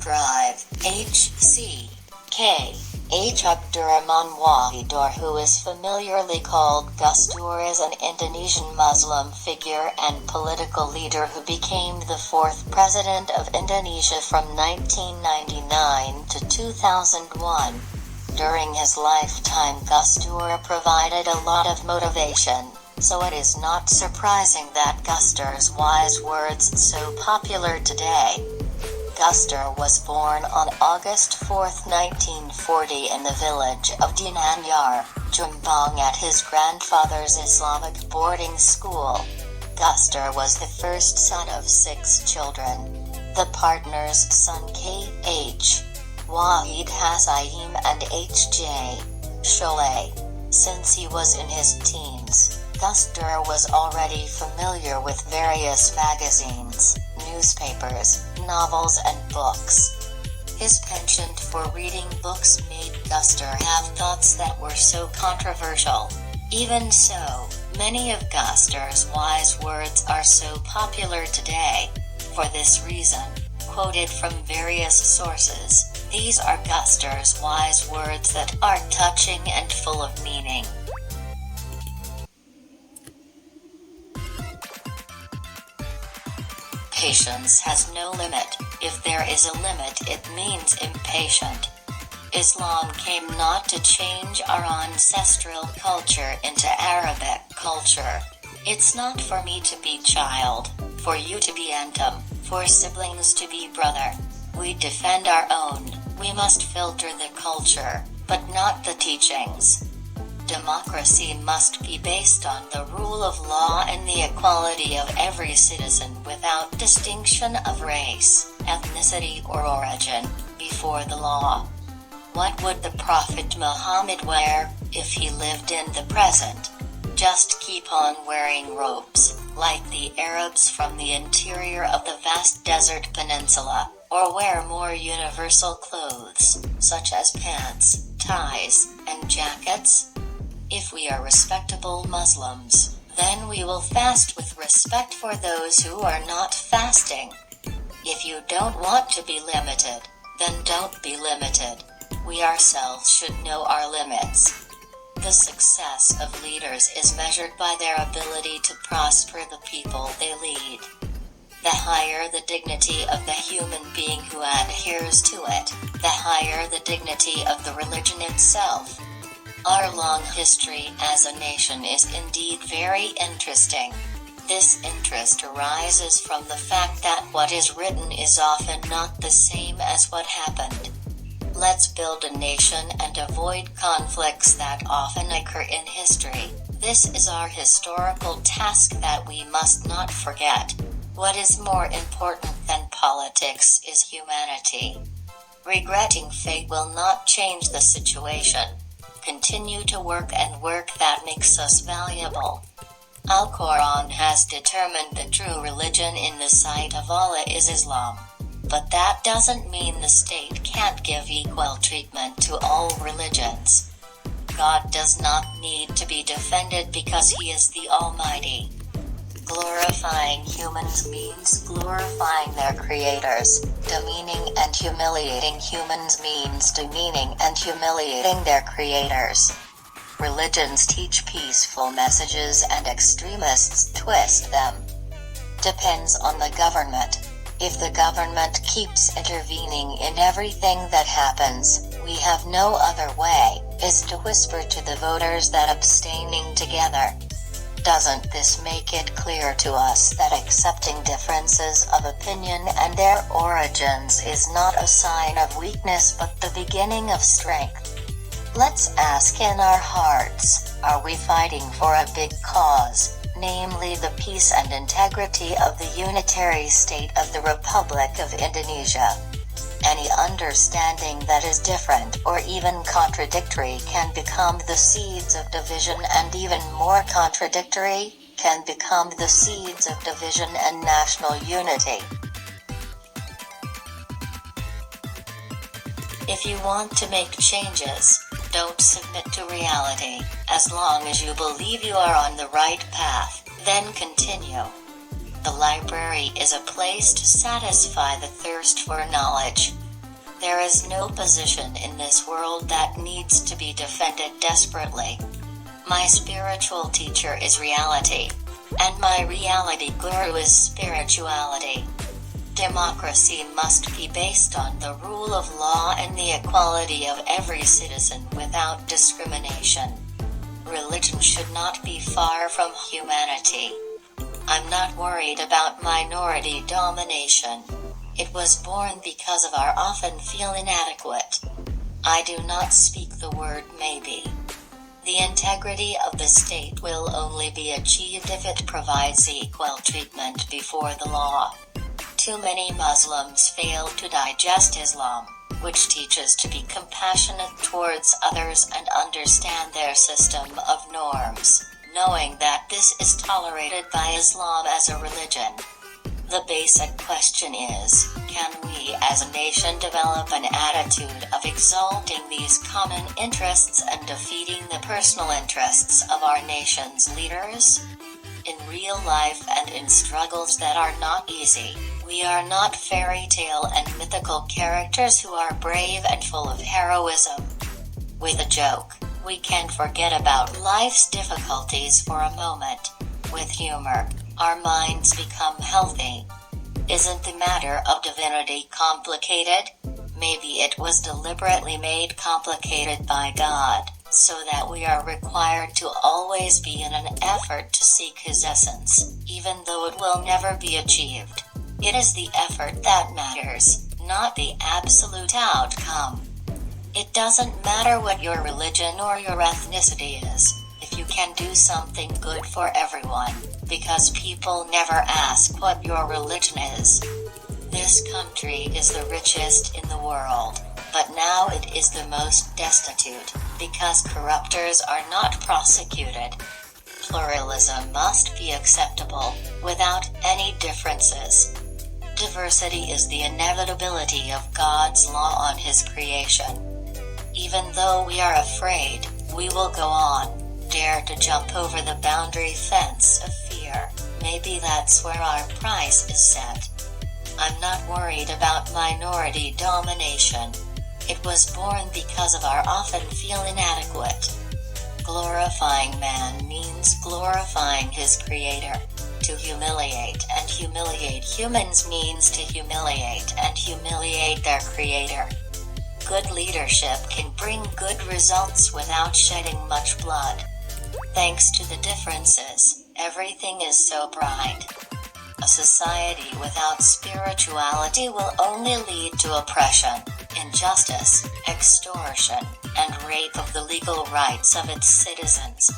Drive, HCK. Abdurrahman Wahid, or who is familiarly called Gusdur, is an Indonesian Muslim figure and political leader who became the fourth president of Indonesia from 1999 to 2001. During his lifetime, Gusdur provided a lot of motivation, so it is not surprising that Gusdur's wise words are so popular today. Gusdur was born on August 4, 1940 in the village of Dinanyar, Jombang at his grandfather's Islamic boarding school. Gusdur was the first son of 6 children. The partner's son K.H. Wahid Hasaim and H.J. Sholay. Since he was in his teens, Gusdur was already familiar with various magazines, newspapers, novels and books. His penchant for reading books made Gusdur have thoughts that were so controversial. Even so, many of Gusdur's wise words are so popular today. For this reason, quoted from various sources, these are Gusdur's wise words that are touching and full of meaning. Patience has no limit. If there is a limit, it means impatient. Islam came not to change our ancestral culture into Arabic culture. It's not for me to be child, for you to be antum, for siblings to be brother. We defend our own. We must filter the culture, but not the teachings. Democracy must be based on the rule of law and the equality of every citizen without distinction of race, ethnicity or origin, before the law. What would the Prophet Muhammad wear, if he lived in the present? Just keep on wearing robes, like the Arabs from the interior of the vast desert peninsula, or wear more universal clothes, such as pants, ties, and jackets? If we are respectable Muslims, then we will fast with respect for those who are not fasting. If you don't want to be limited, then don't be limited. We ourselves should know our limits. The success of leaders is measured by their ability to prosper the people they lead. The higher the dignity of the human being who adheres to it, the higher the dignity of the religion itself. Our long history as a nation is indeed very interesting. This interest arises from the fact that what is written is often not the same as what happened. Let's build a nation and avoid conflicts that often occur in history. This is our historical task that we must not forget. What is more important than politics is humanity. Regretting fate will not change the situation. Continue to work and work that makes us valuable. Al-Quran has determined the true religion in the sight of Allah is Islam. But that doesn't mean the state can't give equal treatment to all religions. God does not need to be defended because He is the Almighty. Glorifying humans means glorifying their creators. Demeaning and humiliating humans means demeaning and humiliating their creators. Religions teach peaceful messages and extremists twist them. Depends on the government. If the government keeps intervening in everything that happens, we have no other way, is to whisper to the voters that abstaining together. Doesn't this make it clear to us that accepting differences of opinion and their origins is not a sign of weakness but the beginning of strength? Let's ask in our hearts, are we fighting for a big cause, namely the peace and integrity of the unitary state of the Republic of Indonesia? Any understanding that is different or even contradictory can become the seeds of division, and even more contradictory can become the seeds of division and national unity. If you want to make changes, don't submit to reality. As long as you believe you are on the right path, then continue. The library is a place to satisfy the thirst for knowledge. There is no position in this world that needs to be defended desperately. My spiritual teacher is reality, and my reality guru is spirituality. Democracy must be based on the rule of law and the equality of every citizen without discrimination. Religion should not be far from humanity. I'm not worried about minority domination. It was born because of our often feel inadequate. I do not speak the word maybe. The integrity of the state will only be achieved if it provides equal treatment before the law. Too many Muslims fail to digest Islam, which teaches to be compassionate towards others and understand their system of norms, knowing that this is tolerated by Islam as a religion. The basic question is, can we as a nation develop an attitude of exalting these common interests and defeating the personal interests of our nation's leaders? In real life and in struggles that are not easy, we are not fairy tale and mythical characters who are brave and full of heroism. With a joke, we can forget about life's difficulties for a moment. With humor, our minds become healthy. Isn't the matter of divinity complicated? Maybe it was deliberately made complicated by God, so that we are required to always be in an effort to seek His essence, even though it will never be achieved. It is the effort that matters, not the absolute outcome. It doesn't matter what your religion or your ethnicity is, if you can do something good for everyone, because people never ask what your religion is. This country is the richest in the world, but now it is the most destitute, because corruptors are not prosecuted. Pluralism must be acceptable, without any differences. Diversity is the inevitability of God's law on His creation. Even though we are afraid, we will go on, dare to jump over the boundary fence of fear. Maybe that's where our price is set. I'm not worried about minority domination. It was born because of our often feel inadequate. Glorifying man means glorifying his creator. To humiliate and humiliate humans means to humiliate and humiliate their creator. Good leadership can bring good results without shedding much blood. Thanks to the differences, everything is so bright. A society without spirituality will only lead to oppression, injustice, extortion, and rape of the legal rights of its citizens.